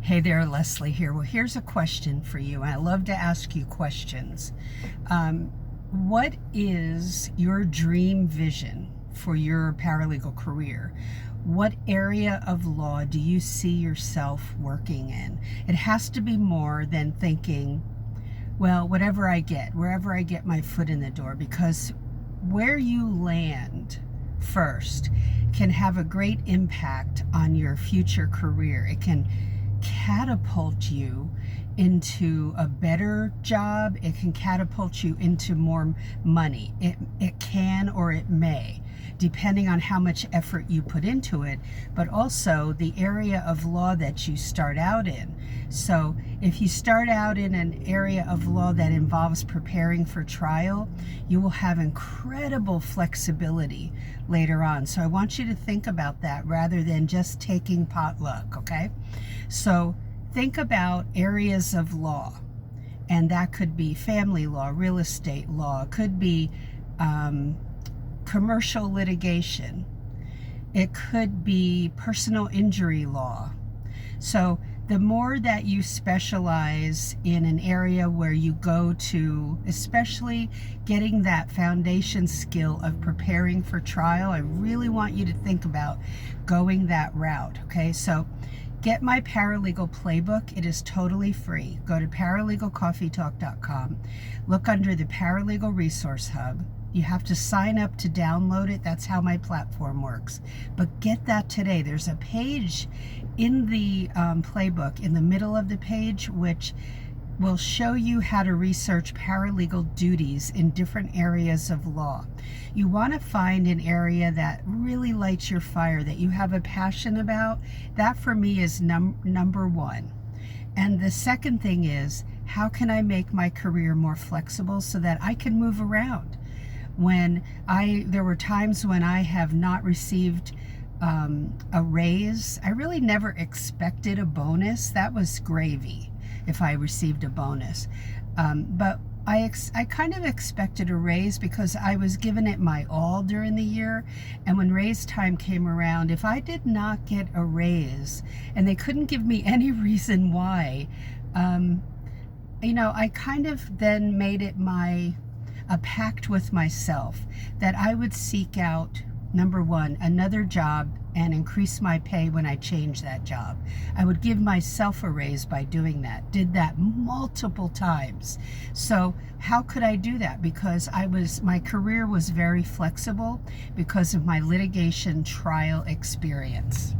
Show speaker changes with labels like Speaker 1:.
Speaker 1: Hey there, Leslie here. Well, here's a question for you. I love to ask you questions. What is your dream vision for your paralegal career? What area of law do you see yourself working in? It has to be more than thinking, well, wherever I get my foot in the door, because where you land first can have a great impact on your future career. It can catapult you into a better job. It can catapult you into more money. It can, or it may, depending on how much effort you put into it, but also the area of law that you start out in. So if you start out in an area of law that involves preparing for trial, you will have incredible flexibility later on. So I want you to think about that rather than just taking potluck, okay? So think about areas of law, and that could be family law, real estate law, it could be commercial litigation, it could be personal injury law. So the more that you specialize in an area where you go to, especially getting that foundation skill of preparing for trial, I really want you to think about going that route, okay? So get my Paralegal Playbook. It is totally free. Go to paralegalcoffeetalk.com. Look under the Paralegal Resource Hub. You have to sign up to download it. That's how my platform works. But get that today. There's a page in the playbook, in the middle of the page, which will show you how to research paralegal duties in different areas of law. You want to find an area that really lights your fire, that you have a passion about. That for me is number one. And the second thing is, how can I make my career more flexible so that I can move around? There were times when I have not received a raise. I really never expected a bonus. That was gravy if I received a bonus. But I kind of expected a raise because I was giving it my all during the year. And when raise time came around, if I did not get a raise and they couldn't give me any reason why, I kind of then made it a pact with myself that I would seek out, number one, another job and increase my pay when I change that job. I would give myself a raise by doing that. Did that multiple times. So how could I do that? Because my career was very flexible because of my litigation trial experience.